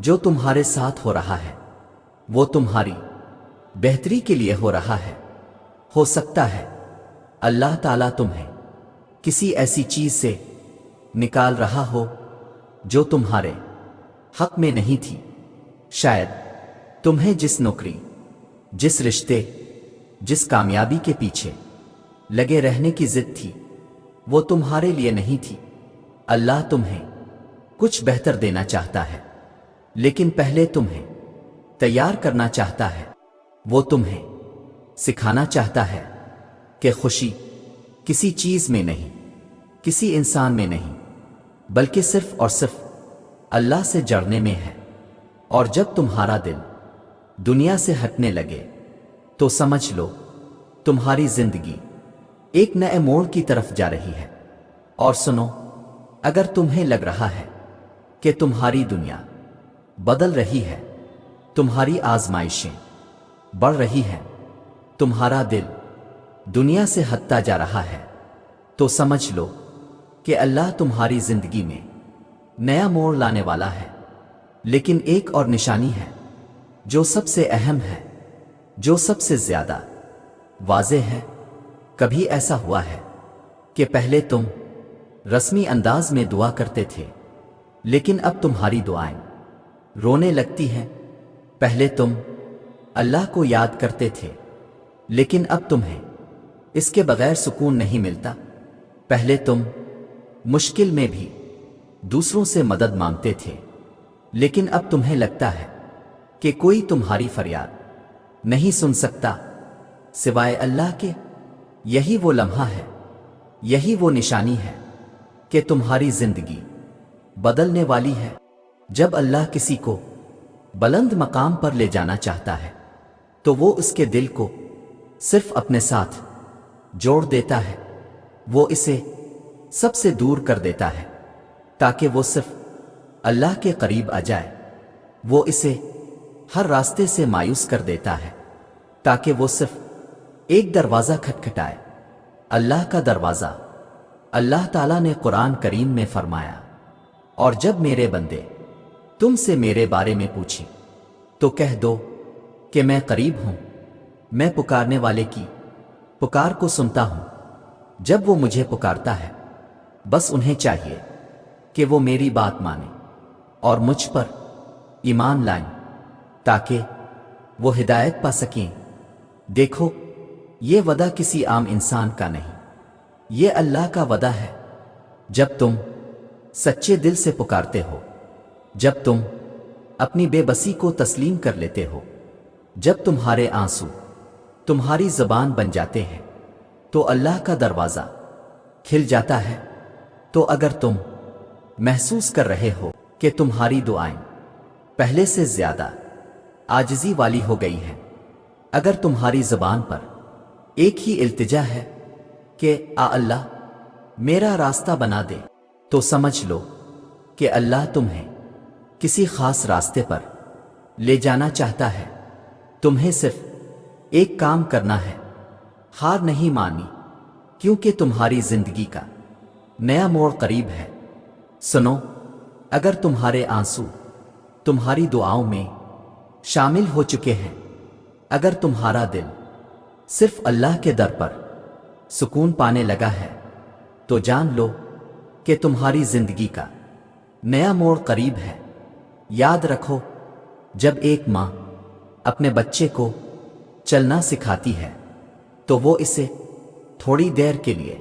جو تمہارے ساتھ ہو رہا ہے وہ تمہاری بہتری کے لیے ہو رہا ہے۔ ہو سکتا ہے اللہ تعالیٰ تمہیں کسی ایسی چیز سے نکال رہا ہو جو تمہارے حق میں نہیں تھی۔ شاید تمہیں جس نوکری، جس رشتے، جس کامیابی کے پیچھے لگے رہنے کی ضد تھی وہ تمہارے لیے نہیں تھی۔ اللہ تمہیں کچھ بہتر دینا چاہتا ہے، لیکن پہلے تمہیں تیار کرنا چاہتا ہے۔ وہ تمہیں سکھانا چاہتا ہے کہ خوشی کسی چیز میں نہیں، کسی انسان میں نہیں، بلکہ صرف اور صرف اللہ سے جڑنے میں ہے۔ اور جب تمہارا دل دنیا سے ہٹنے لگے تو سمجھ لو تمہاری زندگی ایک نئے موڑ کی طرف جا رہی ہے۔ اور سنو، اگر تمہیں لگ رہا ہے کہ تمہاری دنیا بدل رہی ہے، تمہاری آزمائشیں بڑھ رہی ہیں، تمہارا دل دنیا سے ہٹتا جا رہا ہے، تو سمجھ لو کہ اللہ تمہاری زندگی میں نیا موڑ لانے والا ہے۔ لیکن ایک اور نشانی ہے جو سب سے اہم ہے، جو سب سے زیادہ واضح ہے۔ کبھی ایسا ہوا ہے کہ پہلے تم رسمی انداز میں دعا کرتے تھے، لیکن اب تمہاری دعائیں رونے لگتی ہیں؟ پہلے تم اللہ کو یاد کرتے تھے، لیکن اب تمہیں اس کے بغیر سکون نہیں ملتا؟ پہلے تم مشکل میں بھی دوسروں سے مدد مانگتے تھے، لیکن اب تمہیں لگتا ہے کہ کوئی تمہاری فریاد نہیں سن سکتا سوائے اللہ کے؟ یہی وہ لمحہ ہے، یہی وہ نشانی ہے کہ تمہاری زندگی بدلنے والی ہے۔ جب اللہ کسی کو بلند مقام پر لے جانا چاہتا ہے تو وہ اس کے دل کو صرف اپنے ساتھ جوڑ دیتا ہے، وہ اسے سب سے دور کر دیتا ہے تاکہ وہ صرف اللہ کے قریب آ جائے۔ وہ اسے ہر راستے سے مایوس کر دیتا ہے تاکہ وہ صرف ایک دروازہ کھٹکھٹائے، اللہ کا دروازہ۔ اللہ تعالیٰ نے قرآن کریم میں فرمایا، اور جب میرے بندے تم سے میرے بارے میں پوچھیں تو کہہ دو کہ میں قریب ہوں، میں پکارنے والے کی پکار کو سنتا ہوں۔ جب وہ مجھے پکارتا ہے بس انہیں چاہیے کہ وہ میری بات مانیں اور مجھ پر ایمان لائیں تاکہ وہ ہدایت پا سکیں۔ دیکھو، یہ وعدہ کسی عام انسان کا نہیں، یہ اللہ کا وعدہ ہے۔ جب تم سچے دل سے پکارتے ہو، جب تم اپنی بے بسی کو تسلیم کر لیتے ہو، جب تمہارے آنسو تمہاری زبان بن جاتے ہیں تو اللہ کا دروازہ کھل جاتا ہے۔ تو اگر تم محسوس کر رہے ہو کہ تمہاری دعائیں پہلے سے زیادہ عاجزی والی ہو گئی ہیں، اگر تمہاری زبان پر ایک ہی التجا ہے کہ آ اللہ میرا راستہ بنا دے، تو سمجھ لو کہ اللہ تمہیں کسی خاص راستے پر لے جانا چاہتا ہے۔ تمہیں صرف ایک کام کرنا ہے، ہار نہیں مانی، کیونکہ تمہاری زندگی کا نیا موڑ قریب ہے۔ سنو، اگر تمہارے آنسو تمہاری دعاؤں میں شامل ہو چکے ہیں، اگر تمہارا دل صرف اللہ کے در پر سکون پانے لگا ہے، تو جان لو کہ تمہاری زندگی کا نیا موڑ قریب ہے۔ یاد رکھو، جب ایک ماں اپنے بچے کو چلنا سکھاتی ہے تو وہ اسے تھوڑی دیر کے لیے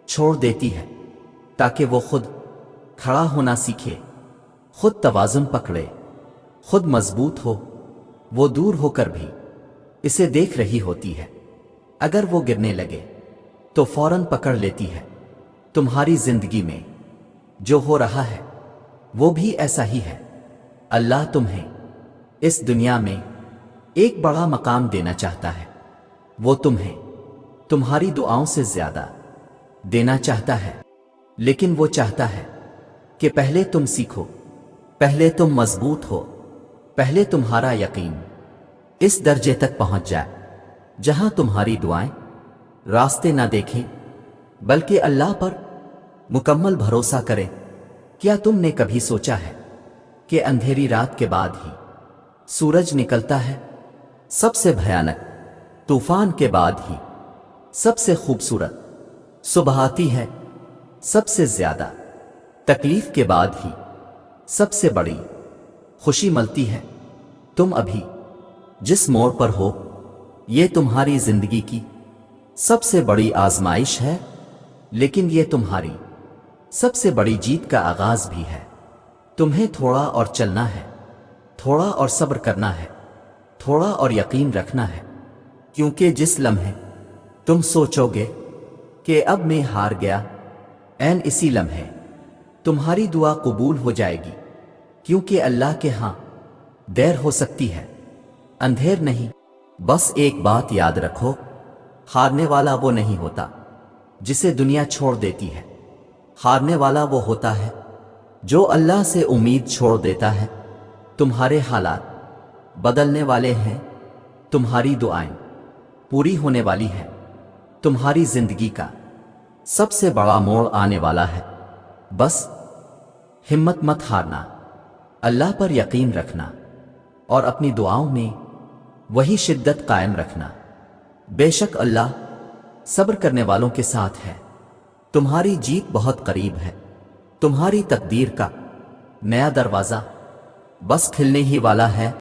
چھوڑ دیتی ہے تاکہ وہ خود کھڑا ہونا سیکھے، خود توازن پکڑے، خود مضبوط ہو۔ وہ دور ہو کر بھی اسے دیکھ رہی ہوتی ہے، اگر وہ گرنے لگے تو فوراً پکڑ لیتی ہے۔ تمہاری زندگی میں جو ہو رہا ہے وہ بھی ایسا ہی ہے۔ اللہ تمہیں اس دنیا میں ایک بڑا مقام دینا چاہتا ہے، وہ تمہیں تمہاری دعاؤں سے زیادہ دینا چاہتا ہے، لیکن وہ چاہتا ہے کہ پہلے تم سیکھو، پہلے تم مضبوط ہو، پہلے تمہارا یقین اس درجے تک پہنچ جائے جہاں تمہاری دعائیں راستے نہ دیکھیں بلکہ اللہ پر مکمل بھروسہ کریں۔ کیا تم نے کبھی سوچا ہے کہ اندھیری رات کے بعد ہی سورج نکلتا ہے، سب سے بھیانک طوفان کے بعد ہی سب سے خوبصورت صبح آتی ہے، سب سے زیادہ تکلیف کے بعد ہی سب سے بڑی خوشی ملتی ہے۔ تم ابھی جس موڑ پر ہو، یہ تمہاری زندگی کی سب سے بڑی آزمائش ہے، لیکن یہ تمہاری سب سے بڑی جیت کا آغاز بھی ہے۔ تمہیں تھوڑا اور چلنا ہے، تھوڑا اور صبر کرنا ہے، تھوڑا اور یقین رکھنا ہے، کیونکہ جس لمحے تم سوچو گے کہ اب میں ہار گیا، عین اسی لمحے تمہاری دعا قبول ہو جائے گی، کیونکہ اللہ کے ہاں دیر ہو سکتی ہے، اندھیر نہیں۔ بس ایک بات یاد رکھو، ہارنے والا وہ نہیں ہوتا جسے دنیا چھوڑ دیتی ہے، ہارنے والا وہ ہوتا ہے جو اللہ سے امید چھوڑ دیتا ہے۔ تمہارے حالات بدلنے والے ہیں، تمہاری دعائیں پوری ہونے والی ہیں، تمہاری زندگی کا سب سے بڑا موڑ آنے والا ہے۔ بس ہمت مت ہارنا، اللہ پر یقین رکھنا اور اپنی دعاؤں میں وہی شدت قائم رکھنا۔ بے شک اللہ صبر کرنے والوں کے ساتھ ہے۔ تمہاری جیت بہت قریب ہے، تمہاری تقدیر کا نیا دروازہ بس کھلنے ہی والا ہے۔